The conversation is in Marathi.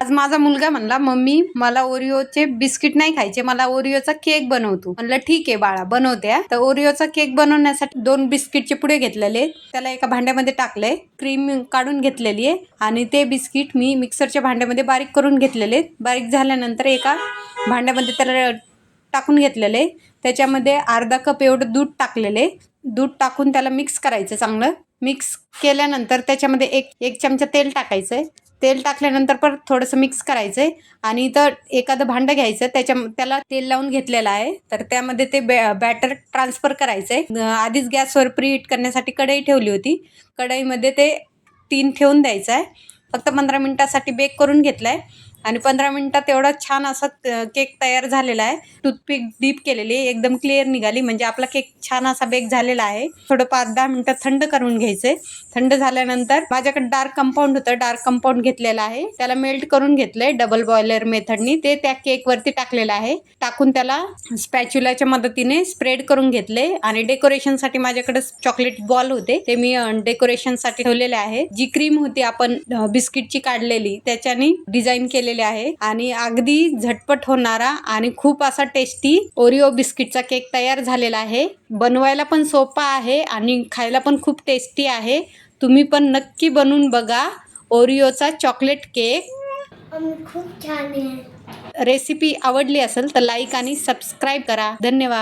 आज माझा मुलगा म्हणला, मम्मी मला ओरिओचे बिस्किट नाही खायचे, मला ओरिओचा केक बनवतो. म्हणलं ठीक आहे बाळा, बनवते. तर ओरिओचा केक बनवण्यासाठी 2 बिस्किटचे पुडे घेतलेले, त्याला एका भांड्यामध्ये टाकले, क्रीम काढून घेतलेली आहे आणि ते बिस्किट मी मिक्सरच्या भांड्यामध्ये बारीक करून घेतलेले. बारीक झाल्यानंतर एका भांड्यामध्ये त्याला टाकून घेतलेले, त्याच्यामध्ये अर्धा कप एवढं दूध टाकलेले. दूध टाकून त्याला मिक्स करायचं. चांगलं मिक्स केल्यानंतर त्याच्यामध्ये एक चमचा तेल टाकायचं आहे. तेल टाकल्यानंतर परत थोडंसं मिक्स करायचं आहे आणि इथं एखादं भांडं घ्यायचं, त्याला तेल लावून घेतलेलं आहे. तर त्यामध्ये ते बॅटर ट्रान्सफर करायचं आहे. आधीच गॅसवर प्रीहीट करण्यासाठी कढई ठेवली होती. कढईमध्ये ते 3 ठेवून द्यायचं आहे. फक्त 15 मिनिटासाठी बेक करून घेतलं आहे आणि 15 मिनिटात एवढा छान असा केक तयार झालेला आहे. टूथपिक डीप केलेली, एकदम क्लिअर निघाली, म्हणजे आपला केक छान असा बेक झालेला आहे. थोडं 5-10 मिनिटं थंड करून घ्यायचे. थंड झाल्यानंतर माझ्याकडे डार्क कंपाऊंड होतं, डार्क कंपाऊंड घेतलेलं आहे. त्याला मेल्ट करून घेतलंय डबल बॉयलर मेथडनी. ते त्या केकवरती टाकलेलं आहे. टाकून त्याला स्पॅच्युलाच्या मदतीने स्प्रेड करून घेतले आणि डेकोरेशनसाठी माझ्याकडे चॉकलेट बॉल होते, ते मी डेकोरेशनसाठी ठेवलेले आहे. जी क्रीम होती आपण बिस्किटची काढलेली, त्याच्याने डिझाईन केलेली आहे आणि अगदी झटपट होणारा आणि खूप असा टेस्टी ओरिओ बिस्किटचा केक तयार झालेला आहे. बनवायला पण सोपा आहे आणि खायला पण खूप टेस्टी आहे. तुम्ही पण नक्की बनवून बघा ओरिओचा चॉकलेट केक. खूप छान आहे. रेसिपी आवडली असेल तर लाईक आणि सबस्क्राईब करा. धन्यवाद.